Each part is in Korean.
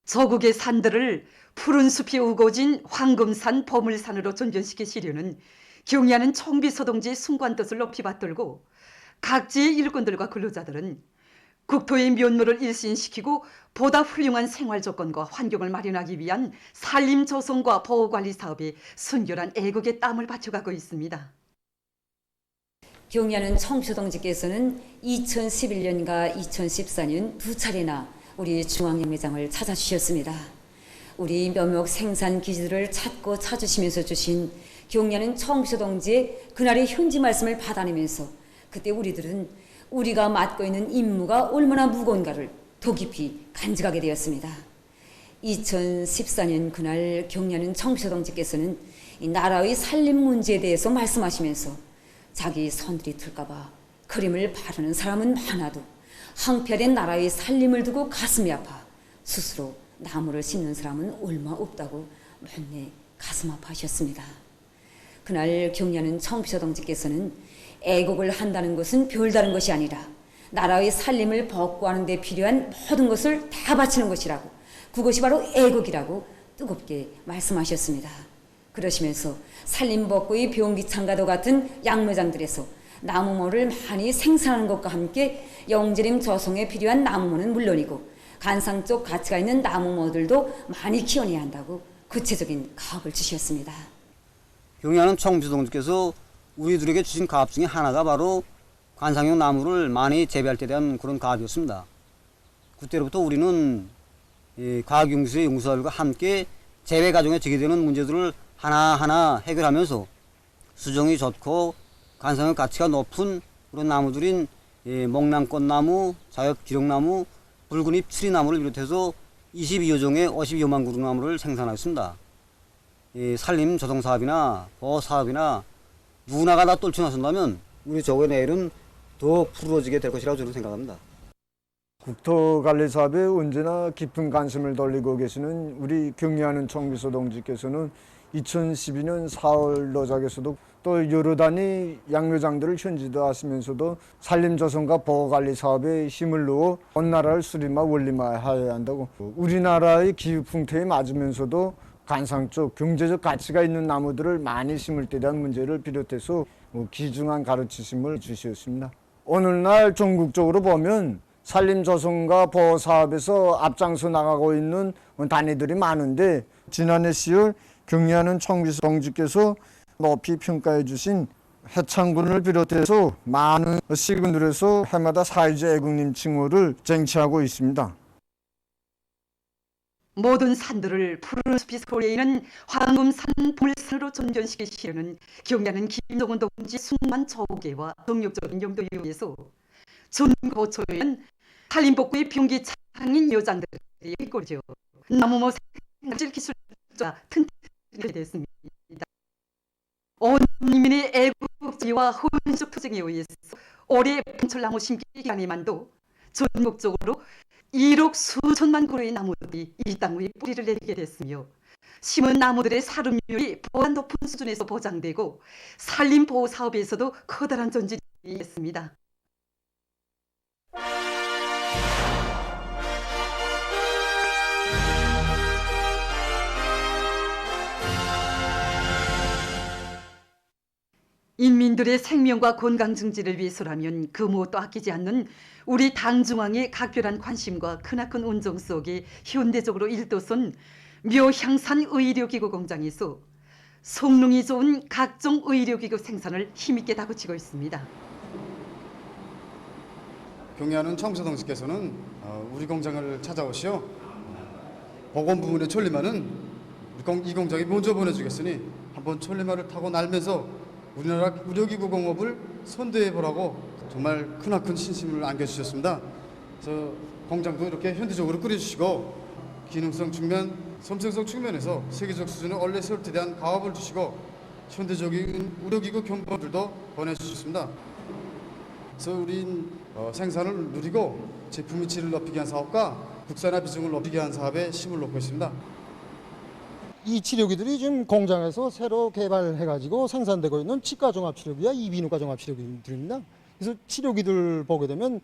저국의 산들을 푸른 숲이 우거진 황금산 보물산으로 존전시키시려는 경의하는 청비서동지의 숭고한 뜻을 높이 받들고 각지의 일꾼들과 근로자들은 국토의 면모를 일신시키고 보다 훌륭한 생활 조건과 환경을 마련하기 위한 산림 조성과 보호관리 사업에 순결한 애국의 땀을 바쳐가고 있습니다. 경의하는 청비서동지께서는 2011년과 2014년 두 차례나 우리 중앙연회장을 찾아주셨습니다. 우리 묘목 생산 기지들을 찾고 찾으시면서 주신 경의하는 청비서동지의 그날의 현지 말씀을 받아내면서 그때 우리들은 우리가 맡고 있는 임무가 얼마나 무거운가를 더 깊이 간직하게 되었습니다. 2014년 그날 경의하는 청비서동지께서는 이 나라의 산림 문제에 대해서 말씀하시면서 자기 손들이 틀까봐 그림을 바르는 사람은 많아도 황폐된 나라의 살림을 두고 가슴이 아파 스스로 나무를 심는 사람은 얼마 없다고 맨날 가슴 아파하셨습니다. 그날 경의하는 청비서동지께서는 애국을 한다는 것은 별다른 것이 아니라 나라의 살림을 복구하는 데 필요한 모든 것을 다 바치는 것이라고, 그것이 바로 애국이라고 뜨겁게 말씀하셨습니다. 그러시면서 산림복구의 병기창과도 같은 양묘장들에서 나무모를 많이 생산하는 것과 함께 영지림 조성에 필요한 나무모는 물론이고 간상적 가치가 있는 나무모들도 많이 키워내야 한다고 구체적인 가업을 주셨습니다. 경의하는 청비서동지께서 우리들에게 주신 가업 중에 하나가 바로 관상용 나무를 많이 재배할 때 대한 그런 가업이었습니다. 그때로부터 우리는 과학용기술의 용사들과 함께 재배 과정에 제기되는 문제들을 하나하나 해결하면서 수정이 좋고 관상의 가치가 높은 그런 나무들인 목낭꽃나무, 자엽기령나무, 붉은잎 추리나무를 비롯해서 22여 종의 52여만 그루 나무를 생산하였습니다. 산림 조성사업이나 보호사업이나 누구나가 다 떨쳐나선다면 우리 저의 내일은 더 푸르러지게 될 것이라고 저는 생각합니다. 국토관리 사업에 언제나 깊은 관심을 돌리고 계시는 우리 경의하는 청비서동지께서는 2012년 4월 노작에서도 또 여러 단위 양묘장들을 현지도 하시면서도 산림조성과 보호관리 사업에 힘을 넣어 온 나라를 수림화 원림화해야 한다고, 우리나라의 기후풍토에 맞으면서도 관상적 경제적 가치가 있는 나무들을 많이 심을 때 대한 문제를 비롯해서 귀중한 가르치심을 주셨습니다. 오늘날 전국적으로 보면 산림조성과 보호사업에서 앞장서 나가고 있는 단위들이 많은데, 지난해 10월 경의하는 청비서동지께서 높이 평가해 주신 해창군을 비롯해서 많은 시군들에서 해마다 사회적 애국님 칭호를 쟁취하고 있습니다. 모든 산들을 푸른 숲이 소리있는 황금산 보물산으로 존전시키시려는 경의하는 김정은 동지 숭만 조계와 정력적인 용도에 의해서 전고초에는 산림복구의 병기창인 여장들이 이끌죠. 나무모 생질 기술자 튼튼하게 됐습니다. 온 국민의 애국주의와 헌숙 투쟁에 의해서 올해 봄철나무 심기 기간에만도 전국적으로 1억 수천만 그루의 나무들이 이 땅 위에 뿌리를 내리게 됐으며, 심은 나무들의 사lum률이 보다 높은 수준에서 보장되고 산림보호 사업에서도 커다란 존재이 있습니다. 인민들의 생명과 건강 증진을 위해서라면 그 무엇도 아끼지 않는 우리 당중앙의 각별한 관심과 크나큰 운정 속에 현대적으로 일도선 묘향산 의료기구 공장에서 성능이 좋은 각종 의료기구 생산을 힘있게 다그치고 있습니다. 경의하는 청비서동지께서는 우리 공장을 찾아오시어 보건 부문의 천리마는 이 공장에 먼저 보내주겠으니 한번 천리마를 타고 날면서 우리나라 의료기구 공업을 선도해보라고 정말 크나큰 신심을 안겨주셨습니다. 그래서 공장도 이렇게 현대적으로 꾸려주시고 기능성 측면, 섬세성 측면에서 세계적 수준의 원래 세울 때 대한 가업을 주시고 현대적인 의료기구 견본들도 보내주셨습니다. 그래서 우린 생산을 누리고 제품 위치를 높이기 위한 사업과 국산화 비중을 높이기 위한 사업에 힘을 놓고 있습니다. 이 치료기들이 지금 공장에서 새로 개발해가지고 생산되고 있는 치과종합치료기와 이비인후과 종합치료기들입니다. 그래서 치료기들 보게 되면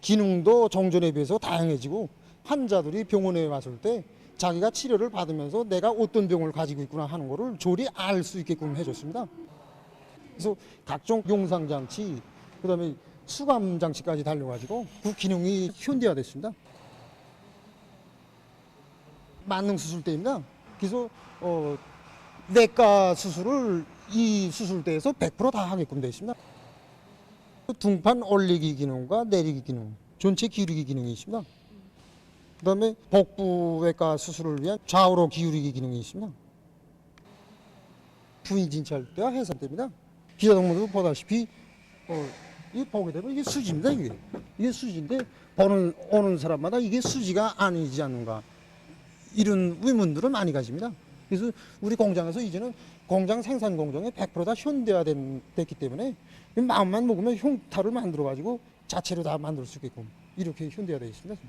기능도 정전에 비해서 다양해지고 환자들이 병원에 왔을 때 자기가 치료를 받으면서 내가 어떤 병을 가지고 있구나 하는 거를 조리 알 수 있게끔 해줬습니다. 그래서 각종 용상장치, 그다음에 수감장치까지 달려가지고 그 기능이 현대화됐습니다. 만능수술대입니다. 그래서 내과 수술을 이 수술대에서 100% 다 하게끔 되어 있습니다. 등판 올리기 기능과 내리기 기능, 전체 기울이기 기능이 있습니다. 그다음에 복부외과 수술을 위한 좌우로 기울이기 기능이 있습니다. 부인진찰대와 해산대입니다. 기자동문도 보다시피 이 보게 되면 이게 수지입니다. 이게 수지인데 오는 사람마다 이게 수지가 아니지 않는가 이런 의문들을 많이 가집니다. 그래서 우리 공장에서 이제는 공장 생산 공정에 100% 다 현대화됐기 때문에 마음만 먹으면 흉타를 만들어 가지고 자체로 다 만들 수 있게끔 이렇게 현대화되어 있습니다.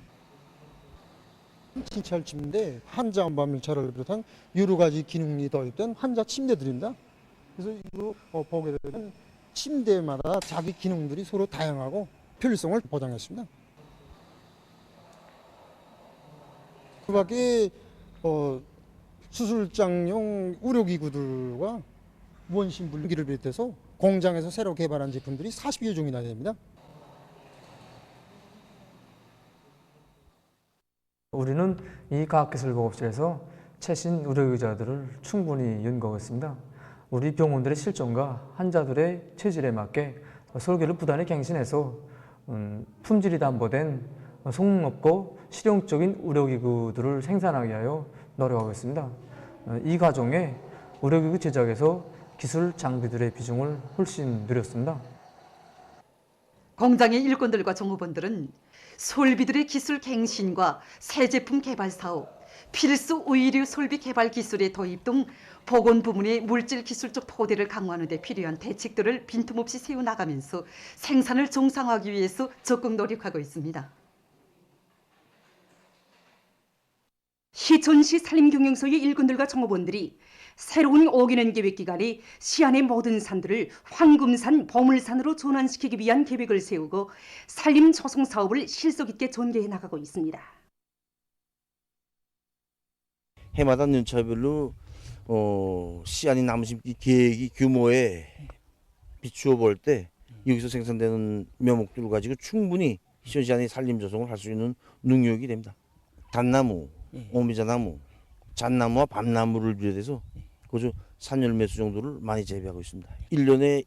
진찰 침대, 환자 안반 밀착을 비롯한 여러 가지 기능이 더했던 환자 침대들입니다. 그래서 이거 보게 되면 침대마다 자기 기능들이 서로 다양하고 편리성을 보장했습니다. 그 밖에 수술장용 의료기구들과 원심 분리기를 비롯해서 공장에서 새로 개발한 제품들이 40여 종이나 됩니다. 우리는 이 과학기술보급실에서 최신 의료의자들을 충분히 연구하고 있습니다. 우리 병원들의 실정과 환자들의 체질에 맞게 설계를 부단히 갱신해서 품질이 담보된 성능 높고 실용적인 의료기구들을 생산하기 위하여 노력하고 있습니다. 이 과정에 의료기구 제작에서 기술 장비들의 비중을 훨씬 늘렸습니다. 공장의 일꾼들과 종업원들은 설비들의 기술 갱신과 새 제품 개발 사업, 필수 의료 설비 개발 기술의 도입 등 보건 부문의 물질 기술적 토대를 강화하는 데 필요한 대책들을 빈틈없이 세워나가면서 생산을 정상화하기 위해서 적극 노력하고 있습니다. 시천시 산림경영서의 일꾼들과 종업원들이 새로운 5개년 계획기간에 시안의 모든 산들을 황금산, 보물산으로 전환시키기 위한 계획을 세우고 산림 조성 사업을 실속 있게 전개해 나가고 있습니다. 해마다 연차별로 시안이 나무 심기 계획이 규모에 비추어 볼 때 여기서 생산되는 묘목들을 가지고 충분히 시안의 산림 조성을 할 수 있는 능력이 됩니다. 단나무, 오미자나무, 잣나무와 밤나무를 비롯해서 그저 산열매수 정도를 많이 재배하고 있습니다. 1년에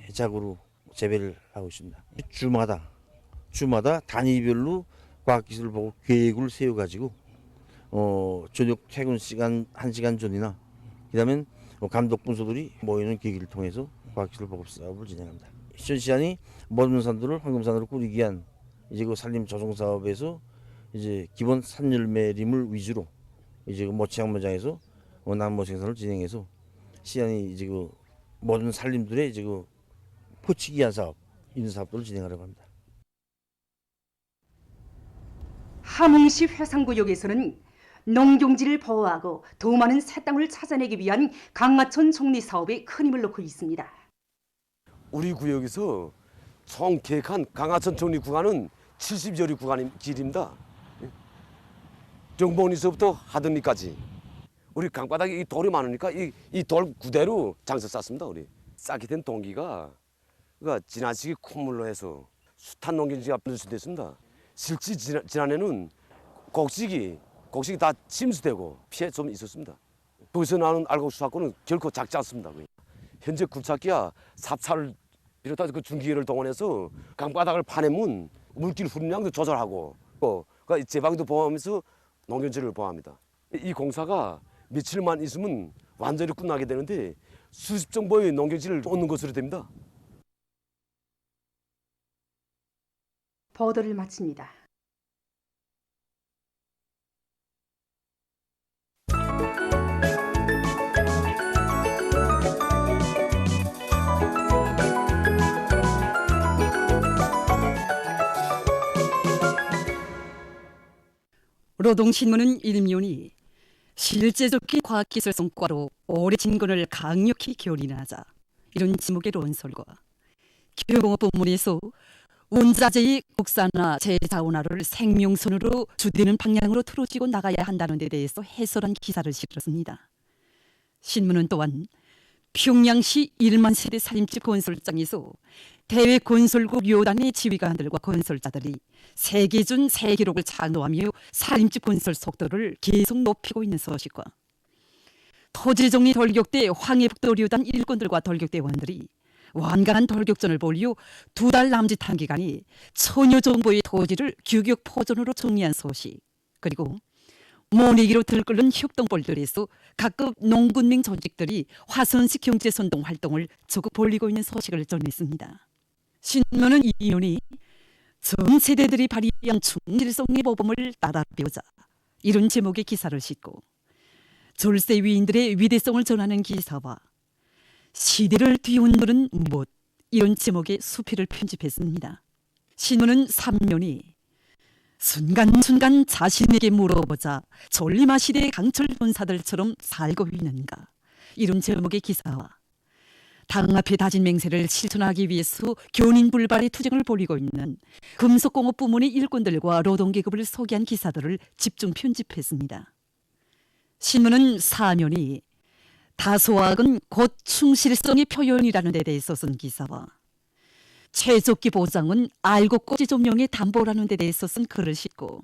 2회작으로 재배를 하고 있습니다. 주마다 단위별로 과학기술 보고 계획을 세워가지고 저녁 퇴근 시간 1시간 전이나 그다음에 감독 분소들이 모이는 계기를 통해서 과학기술 보급 사업을 진행합니다. 시천시안이 모든 산들을 황금산으로 꾸리기 위한 이제 그 산림 조성 사업에서 이제 기본 산열매림을 위주로 이제 그 모치양모장에서 나무 생산을 진행해서 시안이 이제 그 모든 산림들의 이제 그 포치기 위한 사업 이런 사업들을 진행하려고 합니다. 함흥시 회상구역에서는 농경지를 보호하고 더 많은 새 땅을 찾아내기 위한 강화천 정리 사업에 큰 힘을 놓고 있습니다. 우리 구역에서 총 계획한 강화천 정리 구간은 70여리 구간의 길입니다. 정봉리서부터 하등리까지 우리 강바닥에 이 돌이 많으니까 이 돌 그대로 장사 쌌습니다. 우리 쌓게 된 동기가 그러니까 지나치게 콧물로 해서 숱한 농경지가 분수됐습니다. 실제 지난해는 곡식이 다 침수되고 피해 좀 있었습니다. 거기서 나는 알곡수 사건은 결코 작지 않습니다. 현재 굴착기와 삽차를 비롯한 그 중기계를 동원해서 강바닥을 파내면 물길 흐름량도 조절하고 그러니까 제방도 보호하면서 농경지를 보호합니다. 이 공사가 며칠만 있으면 완전히 끝나게 되는데 수십 정보의 농경지를 얻는 것으로 됩니다. 보도를 마칩니다. 노동신문은 일면이 실제적인 과학기술 성과로 올해 진권을 강력히 견인하자 이런 제목의 논설과 교육공업 부문에서 원자재의 국산화, 재자원화를 생명선으로 주되는 방향으로 틀어지고 나가야 한다는 데 대해서 해설한 기사를 실었습니다. 신문은 또한 평양시 1만 세대 살림집 건설장에서 대외 건설국 요단의 지휘관들과 건설자들이 세계 준 새 기록을 창노하며 살림집 건설 속도를 계속 높이고 있는 소식과 토지정리 돌격대 황해북도 요단 일꾼들과 돌격대원들이 완강한 돌격전을 벌이고 2달 남짓한 기간이 천여 정도의 토지를 규격 포전으로 정리한 소식, 그리고 모내기로 들끓는 협동벌들에서 각급 농군민 조직들이 화선식 경제선동 활동을 적극 벌이고 있는 소식을 전했습니다. 신문은 이윤이 전 세대들이 발휘한 충실성의 모범을 따라 배우자, 이런 제목의 기사를 싣고 졸세 위인들의 위대성을 전하는 기사와 시대를 뒤흔드는 못, 이런 제목의 수필을 편집했습니다. 신문은 3년이 순간순간 자신에게 물어보자 전리마 시대의 강철 군사들처럼 살고 있는가, 이런 제목의 기사와 당 앞에 다진 맹세를 실천하기 위해서 견인불발의 투쟁을 벌이고 있는 금속공업 부문의 일꾼들과 노동계급을 소개한 기사들을 집중 편집했습니다. 신문은 사면이 다소학은 곧 충실성의 표현이라는 데 대해서 쓴 기사와 최적기 보장은 알고 꼬지 조명의 담보라는 데 대해서 쓴 글을 싣고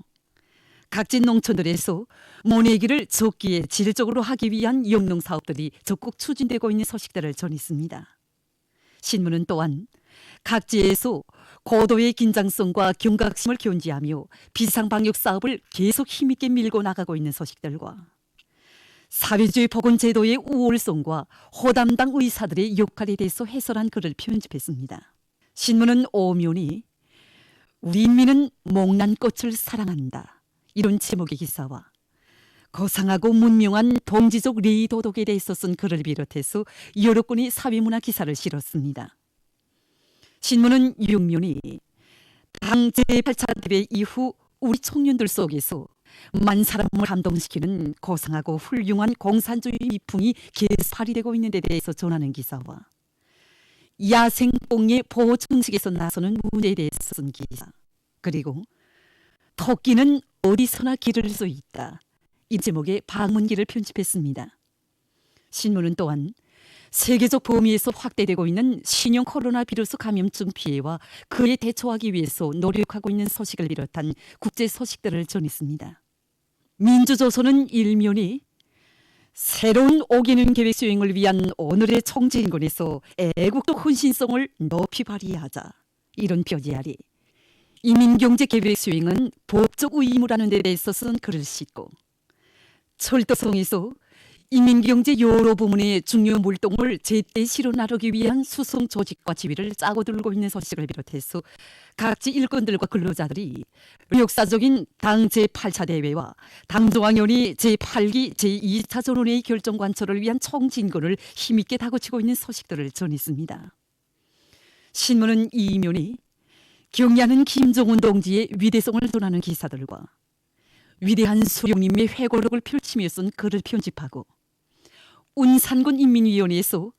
각지 농촌들에서 모내기를 적기에 질적으로 하기 위한 영농사업들이 적극 추진되고 있는 소식들을 전했습니다. 신문은 또한 각지에서 고도의 긴장성과 경각심을 견지하며 비상방역 사업을 계속 힘있게 밀고 나가고 있는 소식들과 사회주의 보건제도의 우월성과 호담당 의사들의 역할에 대해서 해설한 글을 편집했습니다. 신문은 오면이 우리 인민은 목란꽃을 사랑한다, 이런 제목의 기사와 거상하고 문명한 동지적礼도덕에 대해서 쓴 글을 비롯해서 여러 건의 사회문화 기사를 실었습니다. 신문은 육면이 당 제8차 대회 이후 우리 청년들 속에서 만 사람을 감동시키는 고상하고 훌륭한 공산주의 미풍이 계속 발휘되고 있는 데 대해서 전하는 기사와 야생뽕의 보호 정책에서 나서는 문제에 대해서 쓴 기사, 그리고 토끼는 어디서나 기를 수 있다, 이 제목의 방문기를 편집했습니다. 신문은 또한 세계적 범위에서 확대되고 있는 신형 코로나 비루스 감염증 피해와 그에 대처하기 위해서 노력하고 있는 소식을 비롯한 국제 소식들을 전했습니다. 민주조선은 일면이 새로운 5개년 계획 수행을 위한 오늘의 총진군에서 애국적 헌신성을 높이 발휘하자, 이런 표지 아래 이민경제 계획 수행은 법적 의무라는 데 대해서 쓴 글을 싣고 철도성에서 인민경제 여러 부문의 중요 물동을 제때 실어 나르기 위한 수송 조직과 지휘를 짜고 들고 있는 소식을 비롯해서 각지 일꾼들과 근로자들이 역사적인 당 제8차 대회와 당중앙위원회 제8기 제2차 전원회의 결정 관철을 위한 총진군을 힘있게 다그치고 있는 소식들을 전했습니다. 신문은 이면이 경의하는 김정은 동지의 위대성을 전하는 기사들과 위대한 수령님의 회고록을 펼치며 쓴 글을 편집하고 운산군 인민위원회에서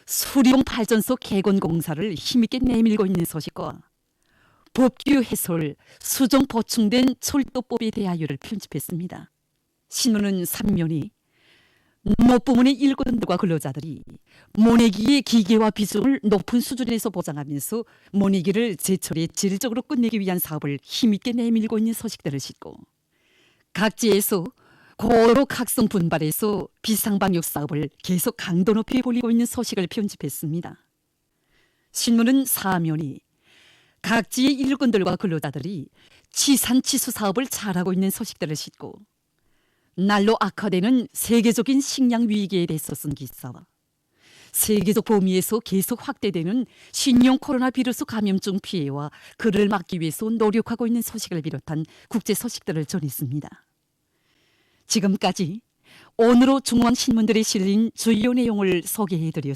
수리용 발전소 개건 공사를 힘있게 내밀고 있는 소식과 법규 해설, 수정 보충된 철도법에 대하여를 편집했습니다. 신문은 3면이 농업부문의 일꾼들과 근로자들이 모내기의 기계화 비중을 높은 수준에서 보장하면서 모내기를 제철에 질적으로 끝내기 위한 사업을 힘있게 내밀고 있는 소식들을 싣고 각지에서 고로 각성 분발해서 비상방역 사업을 계속 강도 높이 벌이고 있는 소식을 편집했습니다. 신문은 사면이 각지의 일꾼들과 근로자들이 치산치수 사업을 잘하고 있는 소식들을 싣고 날로 악화되는 세계적인 식량 위기에 대해서 쓴 기사와 세계적 범위에서 계속 확대되는 신형 코로나 비루스 감염증 피해와 그를 막기 위해서 노력하고 있는 소식을 비롯한 국제 소식들을 전했습니다. 지금까지 오늘로 중앙신문들에 실린 주요 내용을 소개해드렸습니다.